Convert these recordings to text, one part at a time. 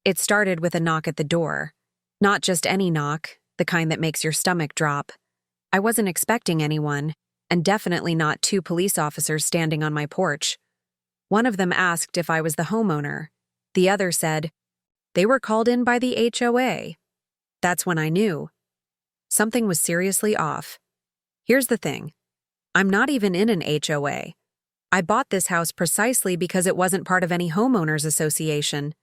It started with a knock at the door. Not just any knock, the kind that makes your stomach drop. I wasn't expecting anyone, and definitely not two police officers standing on my porch. One of them asked if I was the homeowner. The other said, they were called in by the HOA. That's when I knew. Something was seriously off. Here's the thing. I'm not even in an HOA. I bought this house precisely because it wasn't part of any homeowners association.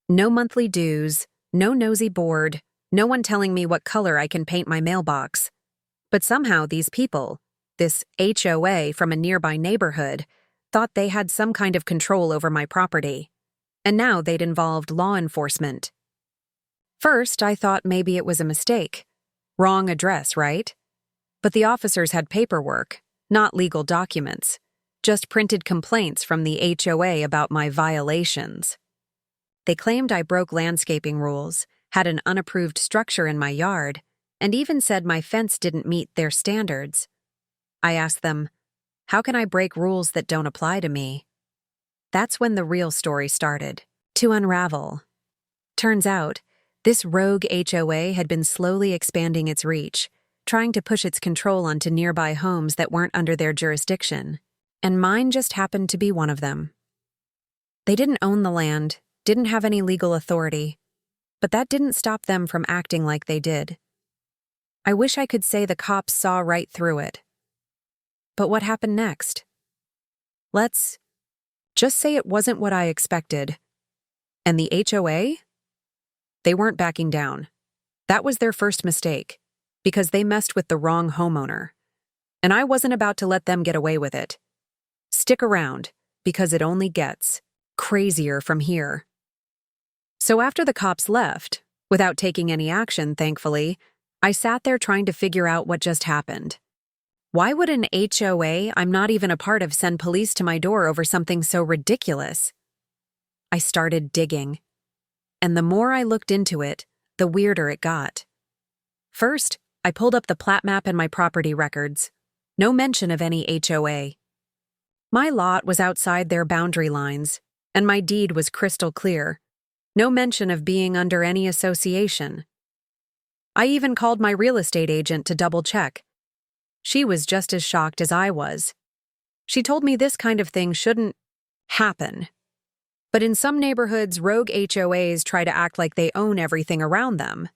No monthly dues, no nosy board, no one telling me what color I can paint my mailbox. But somehow these people, this HOA from a nearby neighborhood, thought they had some kind of control over my property. And now they'd involved law enforcement. First, I thought maybe it was a mistake. Wrong address, right? But the officers had paperwork, not legal documents, just printed complaints from the HOA about my violations. They claimed I broke landscaping rules, had an unapproved structure in my yard, and even said my fence didn't meet their standards. I asked them, how can I break rules that don't apply to me? That's when the real story started to unravel. Turns out, this rogue HOA had been slowly expanding its reach, trying to push its control onto nearby homes that weren't under their jurisdiction, and mine just happened to be one of them. They didn't own the land, didn't have any legal authority, but that didn't stop them from acting like they did. I wish I could say the cops saw right through it. But what happened next? Let's just say it wasn't what I expected. And the HOA? They weren't backing down. That was their first mistake, because they messed with the wrong homeowner. And I wasn't about to let them get away with it. Stick around, because it only gets crazier from here. So after the cops left, without taking any action, thankfully, I sat there trying to figure out what just happened. Why would an HOA I'm not even a part of send police to my door over something so ridiculous? I started digging. And the more I looked into it, the weirder it got. First, I pulled up the plat map and my property records. No mention of any HOA. My lot was outside their boundary lines, and my deed was crystal clear. No mention of being under any association. I even called my real estate agent to double-check. She was just as shocked as I was. She told me this kind of thing shouldn't happen. But in some neighborhoods, rogue HOAs try to act like they own everything around them.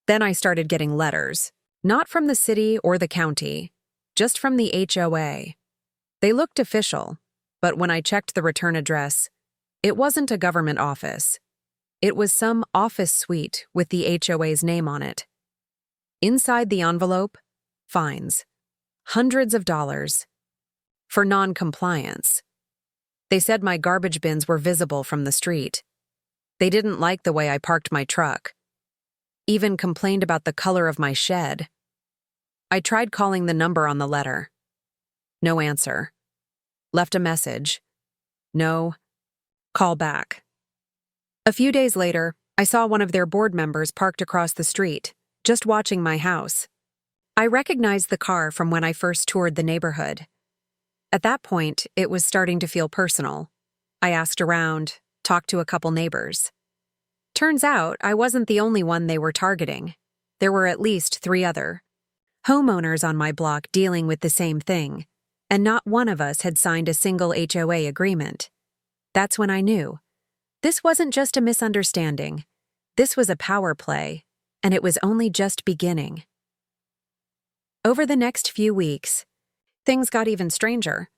Then I started getting letters, not from the city or the county, just from the HOA. They looked official, but when I checked the return address, it wasn't a government office. It was some office suite with the HOA's name on it. Inside the envelope, fines. Hundreds of dollars. For non-compliance. They said my garbage bins were visible from the street. They didn't like the way I parked my truck. Even complained about the color of my shed. I tried calling the number on the letter. No answer. Left a message. No. Call back. A few days later, I saw one of their board members parked across the street, just watching my house. I recognized the car from when I first toured the neighborhood. At that point, it was starting to feel personal. I asked around, talked to a couple neighbors. Turns out, I wasn't the only one they were targeting. There were at least 3 other homeowners on my block dealing with the same thing, and not one of us had signed a single HOA agreement. That's when I knew. This wasn't just a misunderstanding. This was a power play, and it was only just beginning. Over the next few weeks, things got even stranger.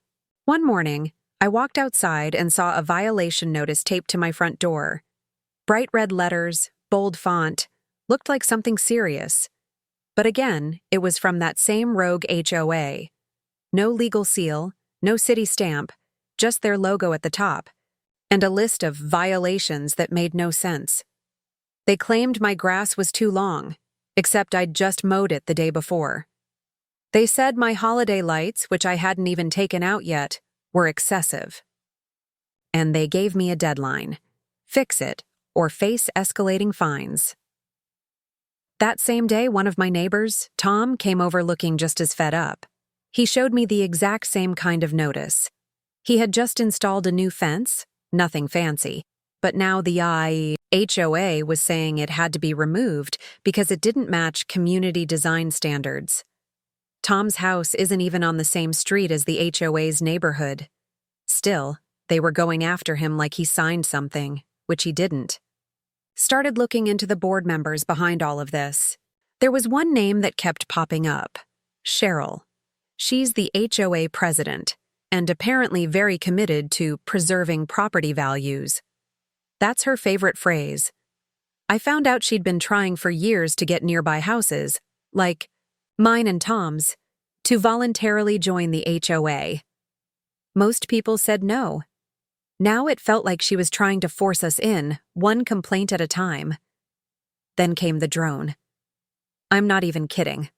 One morning, I walked outside and saw a violation notice taped to my front door. Bright red letters, bold font, looked like something serious. But again, it was from that same rogue HOA. No legal seal, no city stamp, just their logo at the top, and a list of violations that made no sense. They claimed my grass was too long, except I'd just mowed it the day before. They said my holiday lights, which I hadn't even taken out yet, were excessive. And they gave me a deadline. Fix it, or face escalating fines. That same day, one of my neighbors, Tom, came over looking just as fed up. He showed me the exact same kind of notice. He had just installed a new fence, nothing fancy, but now the HOA was saying it had to be removed because it didn't match community design standards. Tom's house isn't even on the same street as the HOA's neighborhood. Still, they were going after him like he signed something, which he didn't. Started looking into the board members behind all of this. There was one name that kept popping up: Cheryl. She's the HOA president, and apparently very committed to preserving property values. That's her favorite phrase. I found out she'd been trying for years to get nearby houses, like mine and Tom's, to voluntarily join the HOA. Most people said no. Now it felt like she was trying to force us in, one complaint at a time. Then came the drone. I'm not even kidding.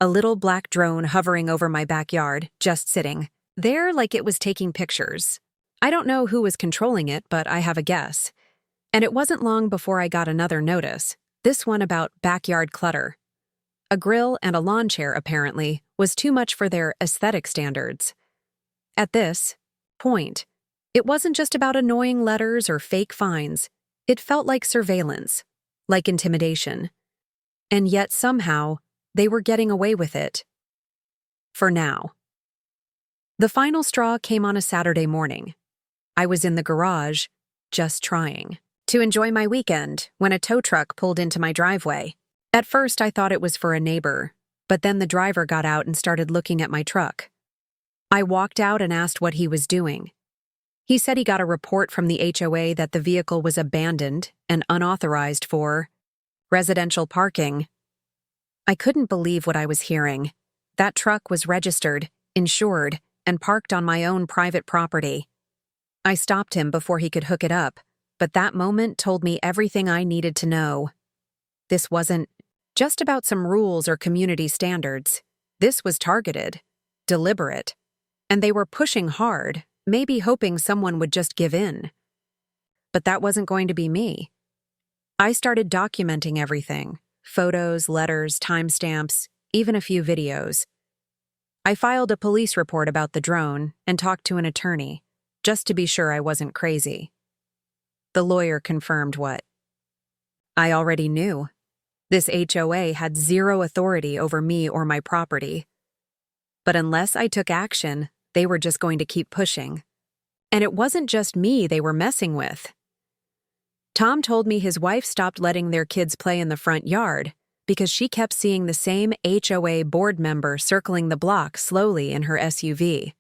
A little black drone hovering over my backyard, just sitting there like it was taking pictures. I don't know who was controlling it, but I have a guess. And it wasn't long before I got another notice, this one about backyard clutter. A grill and a lawn chair, apparently, was too much for their aesthetic standards. At this point, it wasn't just about annoying letters or fake fines. It felt like surveillance, like intimidation. And yet somehow, they were getting away with it. For now. The final straw came on a Saturday morning. I was in the garage, just trying to enjoy my weekend when a tow truck pulled into my driveway. At first, I thought it was for a neighbor, but then the driver got out and started looking at my truck. I walked out and asked what he was doing. He said he got a report from the HOA that the vehicle was abandoned and unauthorized for residential parking. I couldn't believe what I was hearing. That truck was registered, insured, and parked on my own private property. I stopped him before he could hook it up, but that moment told me everything I needed to know. This wasn't just about some rules or community standards. This was targeted, deliberate, and they were pushing hard, maybe hoping someone would just give in. But that wasn't going to be me. I started documenting everything: photos, letters, timestamps, even a few videos. I filed a police report about the drone and talked to an attorney, just to be sure I wasn't crazy. The lawyer confirmed what I already knew. This HOA had zero authority over me or my property. But unless I took action, they were just going to keep pushing. And it wasn't just me they were messing with. Tom told me his wife stopped letting their kids play in the front yard because she kept seeing the same HOA board member circling the block slowly in her SUV.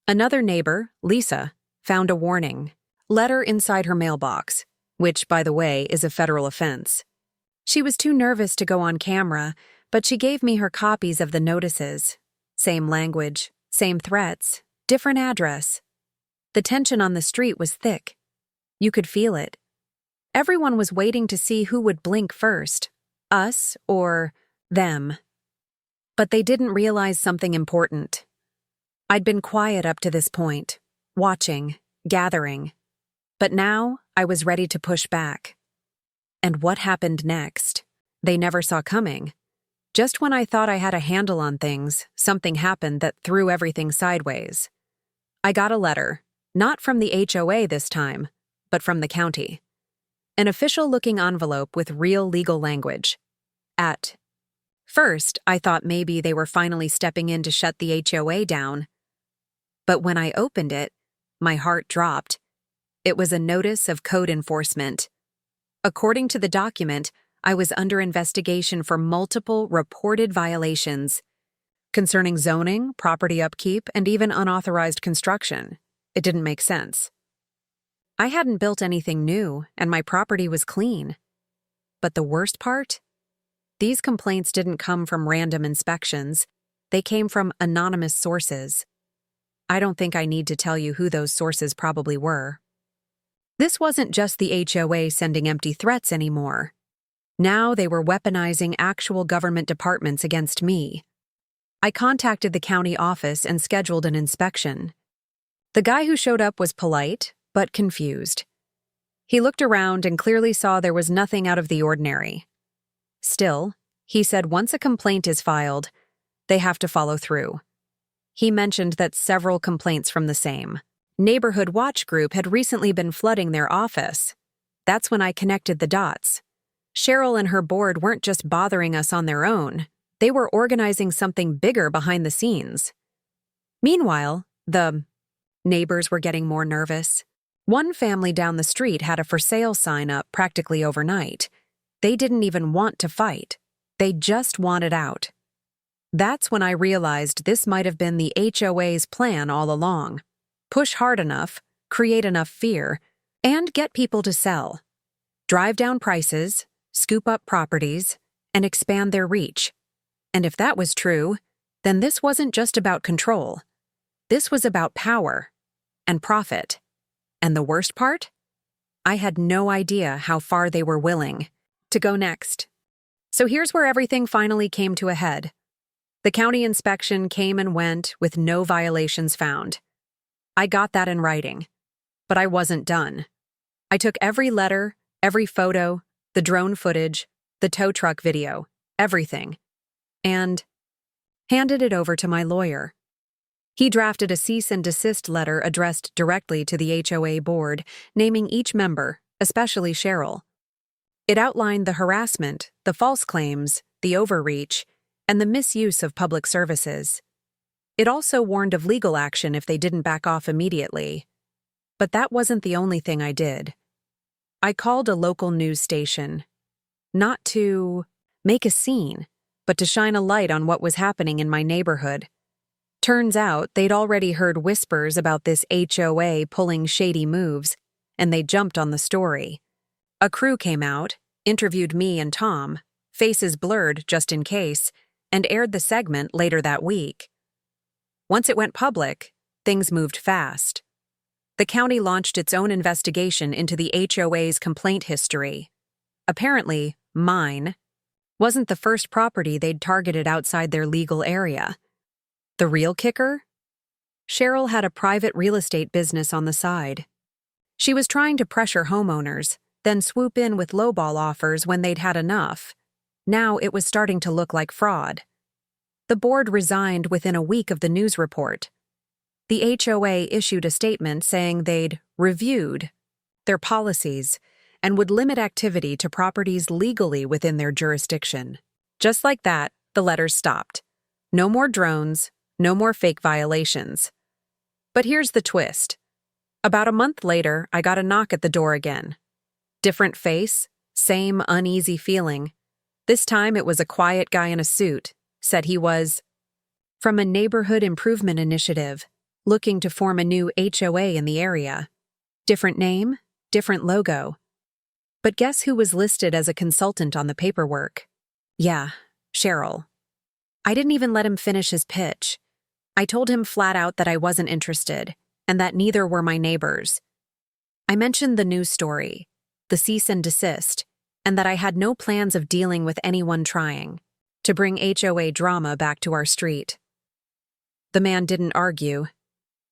Another neighbor, Lisa, found a warning letter inside her mailbox, which, by the way, is a federal offense. She was too nervous to go on camera, but she gave me her copies of the notices. Same language, same threats, different address. The tension on the street was thick. You could feel it. Everyone was waiting to see who would blink first, us or them. But they didn't realize something important. I'd been quiet up to this point, watching, gathering. But now I was ready to push back. And what happened next? They never saw coming. Just when I thought I had a handle on things, something happened that threw everything sideways. I got a letter, not from the HOA this time, but from the county. An official-looking envelope with real legal language. At first, I thought maybe they were finally stepping in to shut the HOA down. But when I opened it, my heart dropped. It was a notice of code enforcement. According to the document, I was under investigation for multiple reported violations concerning zoning, property upkeep, and even unauthorized construction. It didn't make sense. I hadn't built anything new, and my property was clean. But the worst part? These complaints didn't come from random inspections. They came from anonymous sources. I don't think I need to tell you who those sources probably were. This wasn't just the HOA sending empty threats anymore. Now they were weaponizing actual government departments against me. I contacted the county office and scheduled an inspection. The guy who showed up was polite, but confused. He looked around and clearly saw there was nothing out of the ordinary. Still, he said once a complaint is filed, they have to follow through. He mentioned that several complaints from the same Neighborhood Watch group had recently been flooding their office. That's when I connected the dots. Cheryl and her board weren't just bothering us on their own. They were organizing something bigger behind the scenes. Meanwhile, the neighbors were getting more nervous. One family down the street had a for sale sign up practically overnight. They didn't even want to fight. They just wanted out. That's when I realized this might have been the HOA's plan all along. Push hard enough, create enough fear, and get people to sell. Drive down prices, scoop up properties, and expand their reach. And if that was true, then this wasn't just about control. This was about power and profit. And the worst part? I had no idea how far they were willing to go next. So here's where everything finally came to a head. The county inspection came and went with no violations found. I got that in writing. But I wasn't done. I took every letter, every photo, the drone footage, the tow truck video, everything, and handed it over to my lawyer. He drafted a cease and desist letter addressed directly to the HOA board, naming each member, especially Cheryl. It outlined the harassment, the false claims, the overreach, and the misuse of public services. It also warned of legal action if they didn't back off immediately. But that wasn't the only thing I did. I called a local news station, not to make a scene, but to shine a light on what was happening in my neighborhood. Turns out they'd already heard whispers about this HOA pulling shady moves, and they jumped on the story. A crew came out, interviewed me and Tom, faces blurred just in case, and aired the segment later that week. Once it went public, things moved fast. The county launched its own investigation into the HOA's complaint history. Apparently, mine wasn't the first property they'd targeted outside their legal area. The real kicker? Cheryl had a private real estate business on the side. She was trying to pressure homeowners, then swoop in with lowball offers when they'd had enough. Now it was starting to look like fraud. The board resigned within a week of the news report. The HOA issued a statement saying they'd reviewed their policies and would limit activity to properties legally within their jurisdiction. Just like that, the letters stopped. No more drones, no more fake violations. But here's the twist. About a month later, I got a knock at the door again. Different face, same uneasy feeling. This time it was a quiet guy in a suit, said he was from a neighborhood improvement initiative, looking to form a new HOA in the area. Different name, different logo. But guess who was listed as a consultant on the paperwork? Yeah, Cheryl. I didn't even let him finish his pitch. I told him flat out that I wasn't interested, and that neither were my neighbors. I mentioned the news story, the cease and desist, and that I had no plans of dealing with anyone trying to bring HOA drama back to our street. The man didn't argue.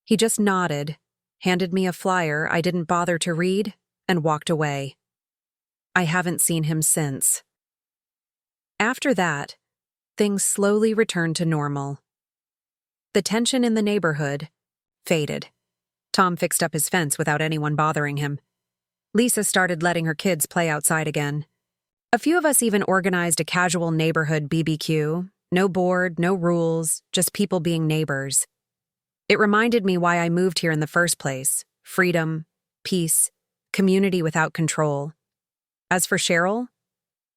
He just nodded, handed me a flyer I didn't bother to read, and walked away. I haven't seen him since. After that, things slowly returned to normal. The tension in the neighborhood faded. Tom fixed up his fence without anyone bothering him. Lisa started letting her kids play outside again. A few of us even organized a casual neighborhood BBQ. No board, no rules, just people being neighbors. It reminded me why I moved here in the first place. Freedom, peace, community without control. As for Cheryl,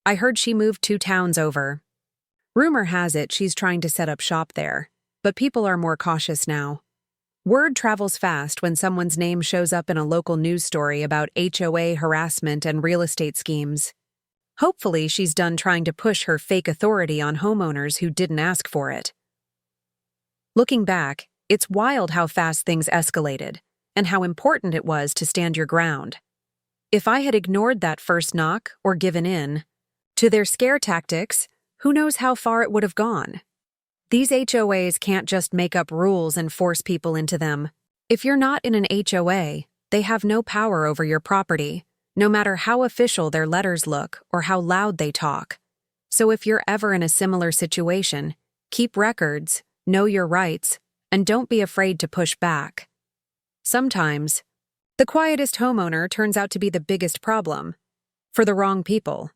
I heard she moved 2 towns over. Rumor has it she's trying to set up shop there, but people are more cautious now. Word travels fast when someone's name shows up in a local news story about HOA harassment and real estate schemes. Hopefully, she's done trying to push her fake authority on homeowners who didn't ask for it. Looking back, it's wild how fast things escalated, and how important it was to stand your ground. If I had ignored that first knock or given in to their scare tactics, who knows how far it would have gone. These HOAs can't just make up rules and force people into them. If you're not in an HOA, they have no power over your property, no matter how official their letters look or how loud they talk. So if you're ever in a similar situation, keep records, know your rights, and don't be afraid to push back. Sometimes, The quietest homeowner turns out to be the biggest problem. For the wrong people.